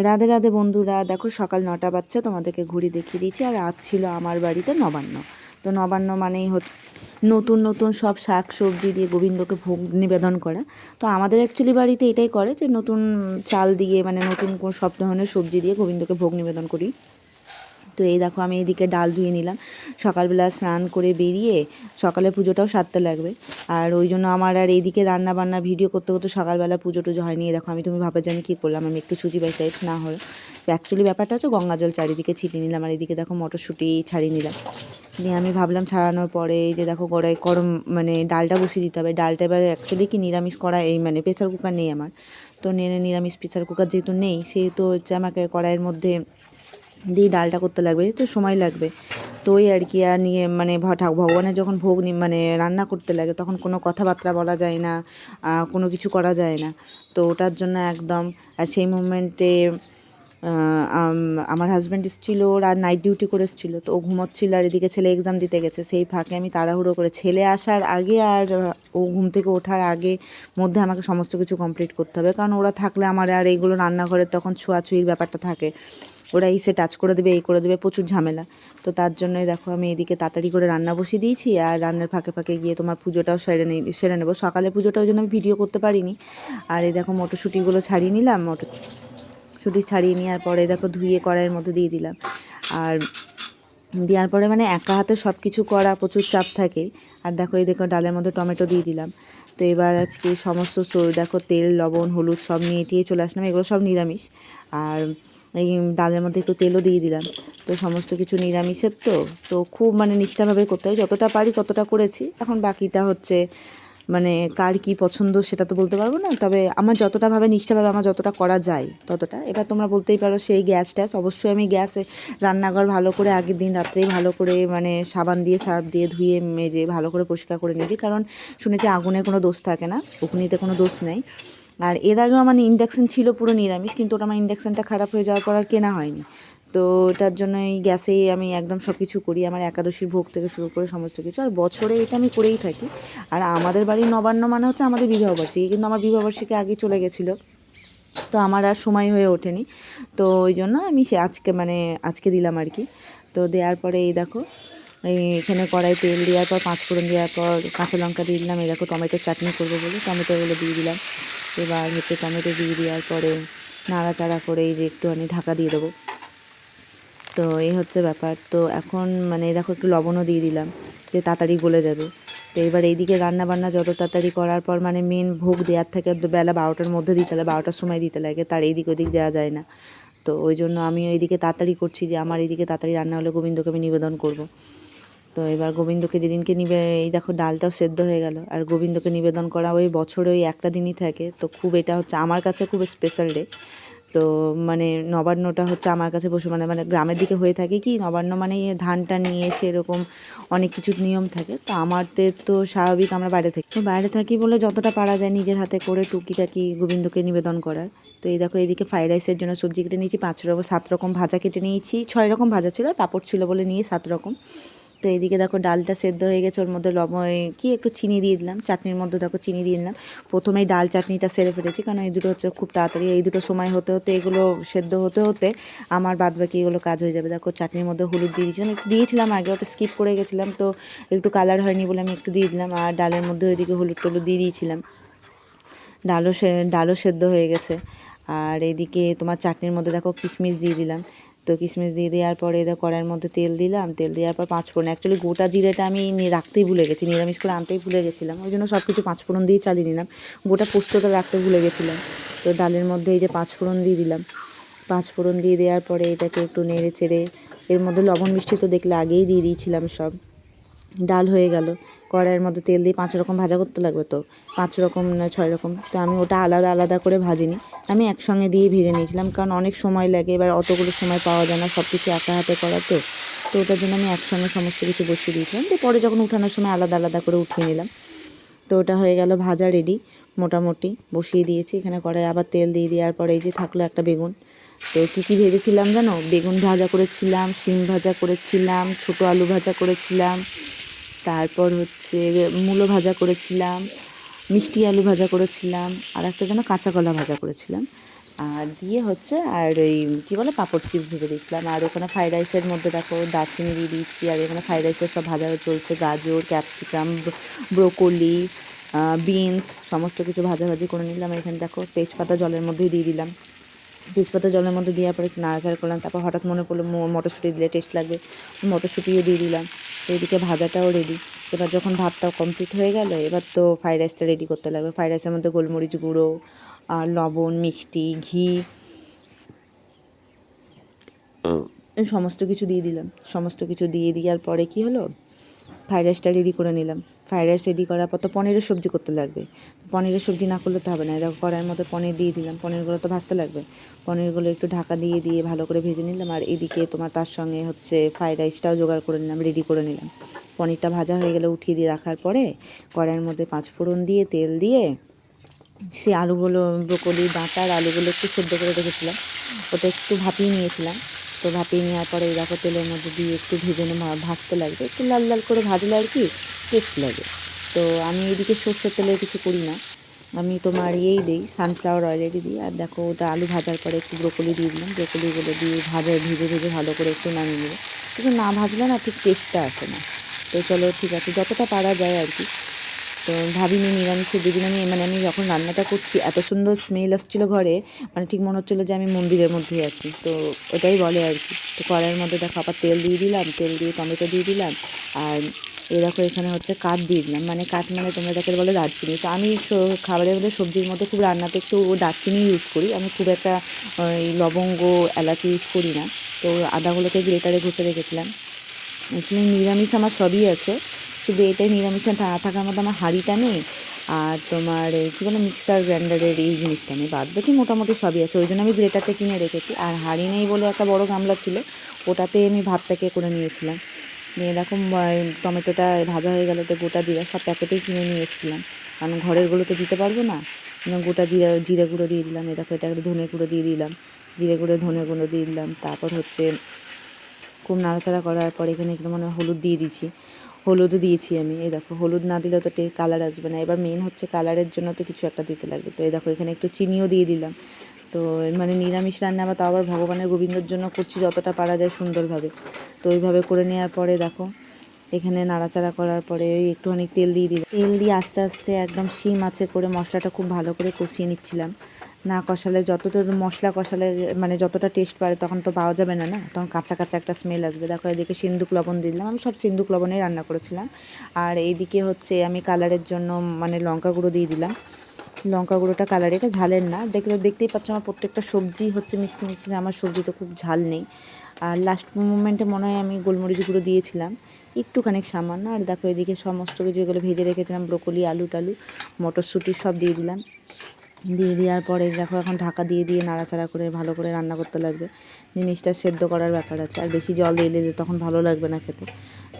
রাধে রাধে বন্ধুরা, দেখো সকাল 9টা বাজছে, তোমাদেরকে ঘুরি দেখিয়ে দিচ্ছি। আর আজ ছিল আমার বাড়িতে নবান্ন। তো নবান্ন মানেই হচ্ছে নতুন নতুন সব শাক সবজি দিয়ে গোবিন্দকে ভোগ নিবেদন করা। তো আমাদের অ্যাকচুয়ালি বাড়িতে এটাই করে যে নতুন চাল দিয়ে, মানে নতুন সব ধরনের সবজি দিয়ে গোবিন্দকে ভোগ নিবেদন করি। তো এই দেখো আমি এইদিকে ডাল ধুয়ে নিলাম। সকালবেলা স্নান করে বেরিয়ে সকালে পুজোটাও সারতে লাগবে, আর ওই জন্য আমার আর এইদিকে রান্না বান্না ভিডিও করতে করতে সকালবেলা পুজো টুজো হয়নি। দেখো তুমি ভাবে যে আমি কী করলাম, আমি একটু সুজি বাই টাইপ না হলো। অ্যাকচুয়ালি ব্যাপারটা হচ্ছে গঙ্গা জল চারিদিকে ছিটিয়ে নিলাম, আর এইদিকে দেখো মটরশুঁটি ছাড়িয়ে নিলাম। দিয়ে আমি ভাবলাম ছাড়ানোর পরে এই যে দেখো কড়াই গরম, মানে ডালটা বসিয়ে দিতে হবে। ডালটা এবার অ্যাকচুয়ালি কি নিরামিষ করা, এই মানে প্রেসার কুকার নেই আমার। তো নিরামিষ প্রেসার কুকার যেহেতু নেই, সেহেতু হচ্ছে আমাকে কড়াইয়ের মধ্যে দিয়ে ডালটা করতে লাগবে, তো সময় লাগবে। তো ওই আর কি, আর নিয়ে মানে ভগবানের যখন ভোগ মানে রান্না করতে লাগে তখন কোনো কথাবার্তা বলা যায় না, কোনো কিছু করা যায় না। তো ওটার জন্য একদম, আর সেই মুমেন্টে আমার হাজব্যান্ড এসেছিলো, আর নাইট ডিউটি করে এসেছিলো, তো ও ঘুমোচ্ছিলো, আর এদিকে ছেলে এক্সাম দিতে গেছে। সেই ফাঁকে আমি তাড়াহুড়ো করে ছেলে আসার আগে আর ও ঘুম থেকে ওঠার আগে মধ্যে আমাকে সমস্ত কিছু কমপ্লিট করতে হবে, কারণ ওরা থাকলে আমার আর এইগুলো রান্নাঘরের তখন ছোঁয়াছুঁয়ির ব্যাপারটা থাকে। ওরা এসে টাচ করে দেবে, এই করে দেবে, প্রচুর ঝামেলা। তো তার জন্যই দেখো আমি এদিকে তাড়াতাড়ি করে রান্না বসিয়ে দিয়েছি, আর রান্নার ফাঁকে ফাঁকে গিয়ে তোমার পুজোটাও সেরে নেবো। সকালে পুজোটা ওই জন্য আমি ভিডিও করতে পারিনি। আর এই দেখো মটরশুঁটিগুলো ছাড়িয়ে নিলাম, মটরশুঁটি ছাড়িয়ে নেওয়ার পরে দেখো ধুয়ে কড়াইয়ের মধ্যে দিয়ে দিলাম। আর দেওয়ার পরে মানে একা হাতে সব কিছু করা প্রচুর চাপ থাকে। আর দেখো এই দেখো ডালের মধ্যে টমেটো দিয়ে দিলাম। তো এবার আজকে সমস্ত দেখো তেল লবণ হলুদ সব নিয়ে টিয়ে চলে আসলাম, এগুলো সব নিরামিষ। আর এই ডালের মধ্যে একটু তেলও দিয়ে দিলাম। তো সমস্ত কিছু নিরামিষের, তো তো খুব মানে নিষ্ঠাভাবে করতে হয়, যতটা পারি ততটা করেছি। এখন বাকিটা হচ্ছে মানে কার কী পছন্দ সেটা তো বলতে পারবো না, তবে আমার যতটা ভাবে নিষ্ঠাভাবে আমার যতটা করা যায় ততটা। এবার তোমরা বলতেই পারো সেই গ্যাস ট্যাস, অবশ্যই আমি গ্যাসে রান্নাঘর ভালো করে আগের দিন রাত্রেই ভালো করে মানে সাবান দিয়ে সার্ফ দিয়ে ধুয়ে মেজে ভালো করে পরিষ্কার করে নিয়েছি, কারণ শুনেছি আগুনে কোনো দোষ থাকে না, উকুনিতে কোনো দোষ নেই। আর এর আগেও আমার ইন্ডাকশান ছিল পুরো নিরামিষ, কিন্তু ওটা আমার ইন্ডাকশানটা খারাপ হয়ে যাওয়ার পর আর কেনা হয়নি। তো ওটার জন্য এই গ্যাসেই আমি একদম সব কিছু করি, আমার একাদশীর ভোগ থেকে শুরু করে সমস্ত কিছু, আর বছরে এটা আমি করেই থাকি। আর আমাদের বাড়ির নবান্ন মানে হচ্ছে আমাদের বিবাহবার্ষিকী, কিন্তু আমার বিবাহবার্ষিকী আগে চলে গেছিলো, তো আমার আর সময় হয়ে ওঠেনি। তো ওই জন্য আমি আজকে দিলাম আর কি। তো দেওয়ার পরে এই দেখো এখানে কড়াই তেল দেওয়ার পর পাঁচফোড়ন দেওয়ার পর কাঁচা লঙ্কা দিয়ে দিলাম। এই দেখো টমেটোর চাটনি করবো বলে টমেটোগুলো দিয়ে দিলাম। এবার হচ্ছে টমেটো দিয়ে দেওয়ার পরে নাড়াচাড়া করে এই যে একটুখানি ঢাকা দিয়ে দেবো। তো এই হচ্ছে ব্যাপার। তো এখন মানে দেখো একটু লবণও দিয়ে দিলাম যে তাড়াতাড়ি গলে যাবে। তো এবার এইদিকে রান্নাবান্না যত তাড়াতাড়ি করার পর মানে মেন ভোগ দেওয়ার থেকে বেলা 12টার মধ্যে দিতে লাগে, 12টার সময় দিতে লাগে, তার এইদিক ওদিক দেওয়া যায় না। তো ওই জন্য আমি এইদিকে তাড়াতাড়ি করছি, যে আমার এইদিকে তাড়াতাড়ি রান্না হলে গোবিন্দকে আমি নিবেদন করব। তো এবার গোবিন্দকে যেদিনকে এই দেখো ডালটাও সেদ্ধ হয়ে গেল। আর গোবিন্দকে নিবেদন করা ওই বছরে ওই একটা দিনই থাকে, তো খুব এটা হচ্ছে আমার কাছে খুব স্পেশাল ডে। তো মানে নবান্নটা হচ্ছে আমার কাছে বসে মানে মানে গ্রামের দিকে হয়ে থাকে কি, নবান্ন মানে ধানটা নিয়ে এসে এরকম অনেক কিছু নিয়ম থাকে। তো আমাদের তো স্বাভাবিক আমরা বাইরে থাকি বলে যতটা পারা যায় নিজের হাতে করে টুকিটাকি গোবিন্দকে নিবেদন করার। তো এই দেখো এইদিকে ফ্রাইড রাইসের জন্য সবজি কেটে নিয়েছি 7 রকম ভাজা কেটে নিয়েছি, 6 রকম ভাজা ছিল, পাঁপড় ছিল বলে নিয়ে 7 রকম। তো এইদিকে দেখো ডালটা সেদ্ধ হয়ে গেছে, ওর মধ্যে লবণ কি একটু চিনি দিয়ে দিলাম, চাটনির মধ্যে দেখো চিনি দিয়ে দিলাম। প্রথমেই ডাল চাটনিটা সেরে ফেলেছি, কারণ এই দুটো হচ্ছে খুব তাড়াতাড়ি, এই দুটো সময় হতে হতে এগুলো সেদ্ধ হতে হতে আমার বাদ বাকি এগুলো কাজ হয়ে যাবে। দেখো চাটনির মধ্যে হলুদ দিয়ে দিয়েছিলাম, একটু দিয়েছিলাম আগে, ওটা স্কিপ করে গেছিলাম, তো একটু কালার হয়নি বলে আমি একটু দিয়ে দিলাম। আর ডালের মধ্যে ওইদিকে হলুদ টলুদ দিয়ে দিয়েছিলাম। ডালও সেদ্ধ হয়ে গেছে। আর এদিকে তোমার চাটনির মধ্যে দেখো কিশমিশ দিয়ে দিলাম। তো কিশমিশ দিয়ে দেওয়ার পরে দেখো কড়াইয়ের মধ্যে তেল দিলাম, তেল দেওয়ার পর পাঁচফোড়ন, অ্যাকচুয়ালি গোটা জিরেটা আমি রাখতেই ভুলে গেছি, নিরামিষ করে আনতেই ভুলে গেছিলাম, ওই জন্য সব কিছু পাঁচফোড়ন দিয়েই চালিয়ে নিলাম, গোটা পোস্তটা রাখতে ভুলে গেছিলাম। তো ডালের মধ্যে এই যে পাঁচফোড়ন দিয়ে দিলাম, পাঁচফোড়ন দিয়ে দেওয়ার পরে এটাকে একটু নেড়ে চেড়ে, এর মধ্যে লবণ মিষ্টি তো দেখলে আগেই দিয়ে দিয়েছিলাম সব। ডাল হয়ে গেল, কড়াইয়ের মধ্যে তেল দিয়ে 5 রকম ভাজা করতে লাগবে, তো 5 রকম না 6 রকম, তো আমি ওটা আলাদা আলাদা করে ভাজিনি, আমি একসঙ্গে দিয়ে ভেজে নিয়েছিলাম, কারণ অনেক সময় লাগে, এবার অতগুলো সময় পাওয়া যায় না সব কিছু একা হাতে করা। তো তো ওটার জন্য আমি একসঙ্গে সমস্ত কিছু বসিয়ে দিয়েছিলাম, তো পরে যখন উঠানোর সময় আলাদা আলাদা করে উঠিয়ে নিলাম। তো ওটা হয়ে গেল ভাজা রেডি, মোটামুটি বসিয়ে দিয়েছি। এখানে কড়াই আবার তেল দিয়ে দেওয়ার পরে এই যে থাকলো একটা বেগুন। তো কী কী ভেজেছিলাম জানো, বেগুন ভাজা করেছিলাম, শিম ভাজা করেছিলাম, ছোটো আলু ভাজা করেছিলাম, তারপর হচ্ছে মূলো ভাজা করেছিলাম, মিষ্টি আলু ভাজা করেছিলাম, আর একটা যেন কাঁচা কলা ভাজা করেছিলাম। আর দিয়ে হচ্ছে আর ওই কী বলে পাঁপড় চিপস ভেজে দিয়েছিলাম। আর ওখানে ফ্রাইড রাইসের মধ্যে দেখো দারচিনি দিয়ে দিচ্ছি। আর এখানে ফ্রাইড রাইসের সব ভাজা চলছে, গাজর, ক্যাপসিকাম, ব্রোকলি, বিনস সমস্ত কিছু ভাজাভাজি করে নিলাম। এখানে দেখো তেজপাতা জলের মধ্যেই দিয়ে দিলাম। তেজপাতা জলের মধ্যে দেওয়ার পরে একটু নাড়াচাড়া করলাম। তারপর হঠাৎ মনে পড়লো মটরশুঁটি দিলে টেস্ট লাগবে, মটরশুঁটিও দিয়ে দিলাম। তো এদিকে ভাজাটাও রেডি। এবার যখন ভাতটাও কমপ্লিট হয়ে গেল, এবার তো ফ্রাইড রাইসটা রেডি করতে লাগবে। ফ্রাইড রাইসের মধ্যে গোলমরিচ গুঁড়ো আর লবণ, মিষ্টি, ঘি সমস্ত কিছু দিয়ে দিলাম। সমস্ত কিছু দিয়ে দেওয়ার পরে কী হলো, ফ্রাইড রাইসটা রেডি করে নিলাম। ফ্রাইড রাইস রেডি করার পর তো পনিরের সবজি করতে লাগবে। পনিরের সবজি না করলে তো হবে না। এরকম কড়াইয়ের মধ্যে পনির দিয়ে দিলাম। পনিরগুলো তো ভাজতে লাগবে। পনিরগুলো একটু ঢাকা দিয়ে দিয়ে ভালো করে ভেজে নিলাম। আর এদিকে তোমার তার সঙ্গে হচ্ছে ফ্রাইড রাইসটাও জোগাড় করে নিলাম, রেডি করে নিলাম। পনিরটা ভাজা হয়ে গেলে উঠিয়ে দিয়ে রাখার পরে কড়াইয়ের মধ্যে পাঁচফোড়ন দিয়ে তেল দিয়ে সে আলুগুলো, ব্রোকলি ডাঁটা আর আলুগুলো একটু সেদ্ধ করে রেখেছিলাম, ওটা একটু ভাপিয়ে নিয়েছিলাম। তো ভাপিয়ে নেওয়ার পরে এই দেখো তেলের মধ্যে দিয়ে একটু ভেজে ভাজতে লাগবে। একটু লাল লাল করে ভাজলে আর কি টেস্ট লাগে। তো আমি এদিকে সর্ষের তেলে কিছু করি না, আমি তোমার ইয়েই দিই, সানফ্লাওয়ার অয়েলেরই দিই। আর দেখো ওটা আলু ভাজার পরে একটু ব্রোকলি দিয়ে দিলাম। ব্রোকলিগুলো দিয়ে ভেজে ভেজে ভালো করে একটু নামিয়ে নেবো। কিন্তু না ভাজলে না ঠিক টেস্টটা আসে না। তো চলো ঠিক আছে, যতটা পারা যায় আর কি। তো ভাবিনি নিরামিষে যেদিন আমি যখন রান্নাটা করছি এত সুন্দর স্মেল আসছিলো ঘরে, মানে ঠিক মনে হচ্ছিলো যে আমি মন্দিরের মধ্যেই আছি। তো ওটাই বলে আর কি। তো কড়াইয়ের মধ্যে দেখো আবার তেল দিয়ে দিলাম, তেল দিয়ে টমেটো দিয়ে দিলাম। আর এই দেখো এখানে হচ্ছে কাঠ দিয়ে দিলাম, মানে কাঠ মানে তোমরা যাকে বলে দারচিনি। তো আমি খাবারের মধ্যে সবজির মধ্যে খুব রান্নাতে একটু দারচিনি ইউজ করি, আমি খুব একটা ওই লবঙ্গ এলাচি ইউজ করি না। তো আদাগুলোকে গ্রেটারে ঘষে রেখেছিলাম। এখানে নিরামিষ আমার সবই আছে, শুধু এটাই নিরামিষে না থাকার মধ্যে আমার হাঁড়িটা নেই। আর তোমার কী বলে মিক্সার গ্রাইন্ডারের এই জিনিসটা নেই, বাদ বাকি মোটামুটি সবই আছে। ওই জন্য আমি গ্রেটারটা কিনে রেখেছি। আর হাঁড়ি নেই বলে একটা বড় গামলা ছিল, ওটাতে আমি ভাতটাকে করে নিয়েছিলাম। নিয়ে এরকম টমেটোটা ভাজা হয়ে গেলে তো গোটা জিরা সব প্যাকেটেই কিনে নিয়ে এসেছিলাম, কারণ ঘরেরগুলো তো দিতে পারবো না। গোটা জিরে গুঁড়ো দিয়ে দিলাম। এরকম এটা একটু ধনে গুঁড়ো দিয়ে দিলাম, জিরে গুঁড়ো ধনে গুঁড়ো দিয়ে দিলাম। তারপর হচ্ছে খুব নাড়াচাড়া করার পর এখানে একটু মনে হলুদ দিয়ে দিচ্ছি, হলুদও দিয়েছি আমি। এই দেখো হলুদ না দিলে তো কালার আসবে না। এবার মেন হচ্ছে কালারের জন্য তো কিছু একটা দিতে লাগবে। তো এই দেখো এখানে একটু চিনিও দিয়ে দিলাম। তো মানে নিরামিষ রান্না বা তাও আবার ভগবানের গোবিন্দর জন্য করছি, যতটা পারা যায় সুন্দরভাবে। তো ওইভাবে করে নেওয়ার পরে দেখো এখানে নাড়াচাড়া করার পরে একটুখানি তেল দিয়ে দিলাম। তেল দিয়ে আস্তে আস্তে একদম সিম আঁচে করে মশলাটা খুব ভালো করে কষিয়ে নিচ্ছিলাম। না কষালে যতটা মশলা কষালে মানে যতটা টেস্ট পারে তখন তো পাওয়া যাবে না, না তখন কাঁচা কাঁচা একটা স্মেল আসবে। দেখো এদিকে সিন্দুক লবণ দিলাম, আমি সব সিন্দুক লবণেই রান্না করেছিলাম। আর এইদিকে হচ্ছে আমি কালারের জন্য মানে লঙ্কা গুঁড়ো দিয়ে দিলাম। লঙ্কা গুঁড়োটা কালার, এটা ঝালের না, দেখতেই পাচ্ছ আমার প্রত্যেকটা সবজি হচ্ছে মিষ্টি মিষ্টি, আমার সবজি তো খুব ঝাল নেই। আর লাস্ট মোমেন্টে মনে হয় আমি গোলমরিচ গুঁড়ো দিয়েছিলাম একটুখানি সামান্য। আর দেখো এদিকে সমস্ত কিছু এগুলো ভেজে রেখেছিলাম, ব্রোকলি, আলু টালু, মটরশুঁটি সব দিয়ে দিলাম। দিয়ে দেওয়ার পরে দেখো এখন ঢাকা দিয়ে দিয়ে নাড়াচাড়া করে ভালো করে রান্না করতে লাগবে। জিনিসটা সেদ্ধ করার ব্যাপার আছে, আর বেশি জল দিয়ে দিলে তখন ভালো লাগবে না খেতে।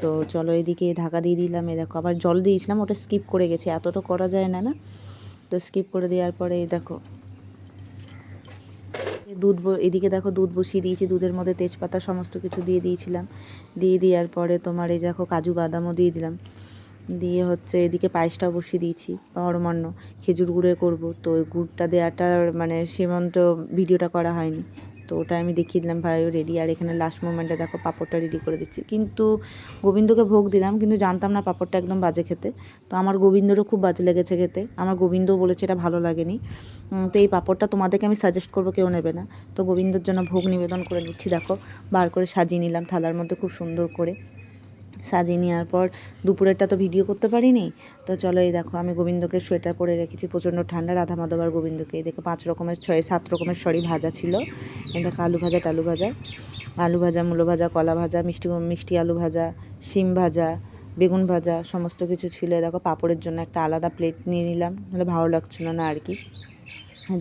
তো চলো এদিকে ঢাকা দিয়ে দিলাম। দেখো আবার জল দিয়েছিলাম, ওটা স্কিপ করে গেছি, এতটা করা যায় না, না তো স্কিপ করে দেওয়ার পরে দেখো এদিকে দেখো দুধ বসিয়ে দিয়েছি, দুধের মধ্যে তেজপাতা সমস্ত কিছু দিয়ে দিয়েছিলাম। দিয়ে দেওয়ার পরে তোমার এই দেখো কাজু বাদামও দিয়ে দিলাম। দিয়ে হচ্ছে এদিকে পায়েসটাও বসিয়ে দিয়েছি, অরমান্য খেজুর গুড়ে করব। তো ওই গুড়টা দেওয়াটা মানে সীমন্ত ভিডিওটা করা হয়নি, তো ওটা আমি দেখিয়ে দিলাম ভাই রেডি। আর এখানে লাস্ট মোমেন্টে দেখো পাঁপড়টা রেডি করে দিচ্ছি, কিন্তু গোবিন্দকে ভোগ দিলাম, কিন্তু জানতাম না পাঁপড়টা একদম বাজে খেতে। তো আমার গোবিন্দরও খুব বাজে লেগেছে খেতে, আমার গোবিন্দও বলেছে এটা ভালো লাগেনি। তো এই পাঁপড়টা তোমাদেরকে আমি সাজেস্ট করবো, কেউ নেবে না। তো গোবিন্দর জন্য ভোগ নিবেদন করে নিচ্ছি। দেখো বার করে সাজিয়ে নিলাম থালার মধ্যে খুব সুন্দর করে সাজিয়ে নেওয়ার পর দুপুরেরটা তো ভিডিও করতে পারিনি। তো চলো এই দেখো আমি গোবিন্দকে সোয়েটার পরে রেখেছি, প্রচণ্ড ঠান্ডা। রাধা মাধবার গোবিন্দকে এই দেখো 7 রকমের ভাজা ছিল। এই দেখো আলু ভাজা, আলু ভাজা, মূলো ভাজা, কলা ভাজা, মিষ্টি আলু ভাজা, শিম ভাজা, বেগুন ভাজা সমস্ত কিছু ছিল। দেখো পাঁপড়ের জন্য একটা আলাদা প্লেট নিয়ে নিলাম, নাহলে ভালো লাগছিল না আর কি।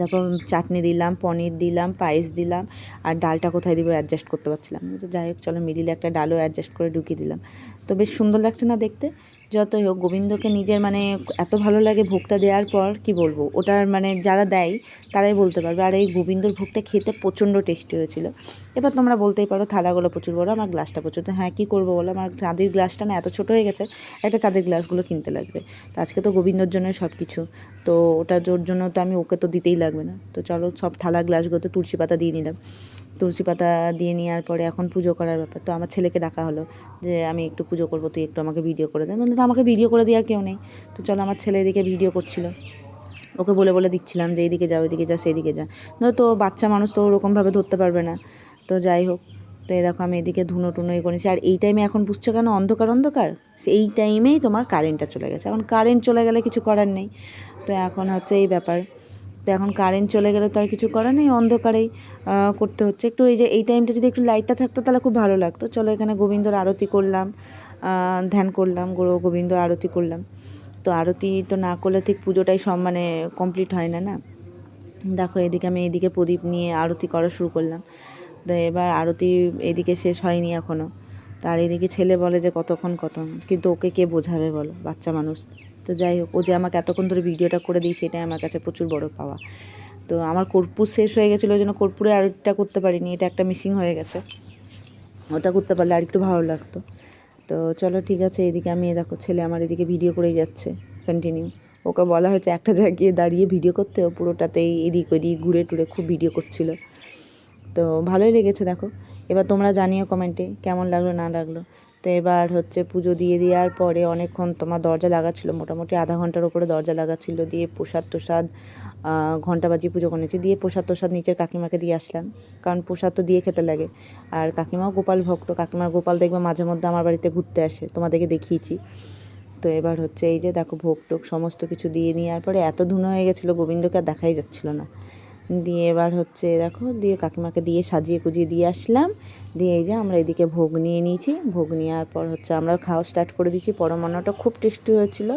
তারপর চাটনি দিলাম, পনির দিলাম, পায়েস দিলাম। আর ডালটা কোথায় দিব অ্যাডজাস্ট করতে পারছিলাম না, তো যাই হোক চলো মিডিলে একটা ডালও অ্যাডজাস্ট করে ঢুকিয়ে দিলাম। তো বেশ সুন্দর লাগছে না দেখতে। যতই হোক গোবিন্দকে নিজের মানে এত ভালো লাগে ভোগটা দেওয়ার পর, কি বলবো, ওটার মানে যারা দেয় তারাই বলতে পারবে। আর এই গোবিন্দর ভোগটা খেতে প্রচণ্ড টেস্টি হয়েছিল। এবার তোমরা বলতেই পারো থালাগুলো প্রচুর বড়, আমার গ্লাসটা প্রচুর, তো হ্যাঁ কী করবো বলো, আমার চাঁদের গ্লাসটা না এত ছোটো হয়ে গেছে, একটা চাঁদের গ্লাসগুলো কিনতে লাগবে। তো আজকে তো গোবিন্দর জন্যই সব কিছু, তো ওটা ওর জন্য তো আমি ওকে তো দিতেই লাগবে না। তো চলো সব থালা গ্লাসগুলোতে তুলসী পাতা দিয়ে নিলাম। তুলসী পাতা দিয়ে নেওয়ার পরে এখন পুজো করার ব্যাপার। তো আমার ছেলেকে ডাকা হলো যে আমি একটু পুজো করবো, তুই একটু আমাকে ভিডিও করে দে। নাহলে তো আমাকে ভিডিও করে দেওয়ার কেউ নেই। তো চলো আমার ছেলে এদিকে ভিডিও করছিল, ওকে বলে বলে দিচ্ছিলাম যে এইদিকে যা, ওইদিকে যা, সেদিকে যা। নয়তো বাচ্চা মানুষ তো ওরকমভাবে ধরতে পারবে না। তো যাই হোক, তো এই দেখো আমি এদিকে ধুনো টুনো করেছি। আর এই টাইমে এখন বুঝছো কেন অন্ধকার অন্ধকার, এই টাইমেই তোমার কারেন্টটা চলে গেছে। এখন কারেন্ট চলে গেলে কিছু করার নেই। তো এখন হচ্ছে এই ব্যাপার। তো এখন কারেন্ট চলে গেলে তো আর কিছু করার নেই, অন্ধকারেই করতে হচ্ছে। একটু এই যে এই টাইমটা যদি একটু লাইটটা থাকতো তাহলে খুব ভালো লাগতো। চলো এখানে গোবিন্দর আরতি করলাম, ধ্যান করলাম, গোবিন্দ আরতি করলাম। তো আরতি তো না করলে ঠিক পুজোটাই সব মানে কমপ্লিট হয় না, না। দেখো এদিকে আমি এদিকে প্রদীপ নিয়ে আরতি করা শুরু করলাম। তো এবার আরতি এদিকে শেষ হয়নি এখনও। তার এদিকে ছেলে বলে যে কতক্ষণ, কিন্তু ওকে কে বোঝাবে বলো, বাচ্চা মানুষ। তো যাই হোক, ও যে আমাকে এতক্ষণ ধরে ভিডিওটা করে দিয়েছে এটাই আমার কাছে প্রচুর বড় পাওয়া। তো আমার কর্পূর শেষ হয়ে গেছিলো, ওই জন্য কর্পূরে আরতিটা করতে পারিনি, এটা একটা মিসিং হয়ে গেছে। ওটা করতে পারলে আর একটু ভালো লাগতো। তো চলো ঠিক আছে, এদিকে আমি দেখো ছেলে আমার এদিকে ভিডিও করেই যাচ্ছে কন্টিনিউ। ওকে বলা হয়েছে একটা জায়গায় গিয়ে দাঁড়িয়ে ভিডিও করতে, ও পুরোটাতেই এদিক ওদিক ঘুরে টুরে খুব ভিডিও করছিল। তো ভালোই লেগেছে দেখো। এবার তোমরা জানিও কমেন্টে কেমন লাগলো না লাগলো। তো এবার হচ্ছে পুজো দিয়ে দেওয়ার পরে অনেকক্ষণ তোমার দরজা লাগাচ্ছিলো, মোটামুটি আধা ঘন্টার উপরে দরজা লাগাচ্ছিলো। দিয়ে প্রসাদ টোসাদ ঘন্টা বাজি পুজো করেছি, দিয়ে প্রসাদ টোসাদ নিচের কাকিমাকে দিয়ে আসলাম, কারণ প্রসাদ তো দিয়ে খেতে লাগে। আর কাকিমাও গোপাল ভক্ত, কাকিমার গোপাল দেখবে মাঝে মধ্যে আমার বাড়িতে ঘুরতে আসে, তোমাদেরকে দেখিয়েছি। তো এবার হচ্ছে এই যে দেখো ভোগ টোগ সমস্ত কিছু দিয়ে নেওয়ার পরে এত ধুনো হয়ে গেছিলো, গোবিন্দকে আর দেখাই যাচ্ছিলো না। দিয়ে এবার হচ্ছে দেখো, দিয়ে কাকিমাকে দিয়ে সাজিয়ে কুজিয়ে দিয়ে আসলাম। দিয়ে এই যে আমরা এদিকে ভোগ নিয়ে নিয়েছি, ভোগ নেওয়ার পর হচ্ছে আমরা খাওয়া স্টার্ট করে দিয়েছি। পরমান্নটা খুব টেস্টি হয়েছিল।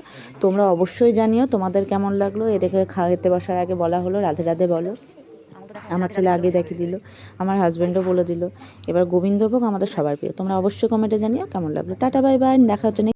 তোমরা অবশ্যই জানিও তোমাদের কেমন লাগলো। এদিকে খেতে বসার আগে বলা হলো রাধে রাধে বলো, আমার ছেলে আগে দেখিয়ে দিল, আমার হাজব্যান্ডও বলে দিল। এবার গোবিন্দভোগ আমাদের সবার প্রিয়। তোমরা অবশ্যই কমেন্টে জানিও কেমন লাগলো। টাটা বাই বাই, দেখা হচ্ছে।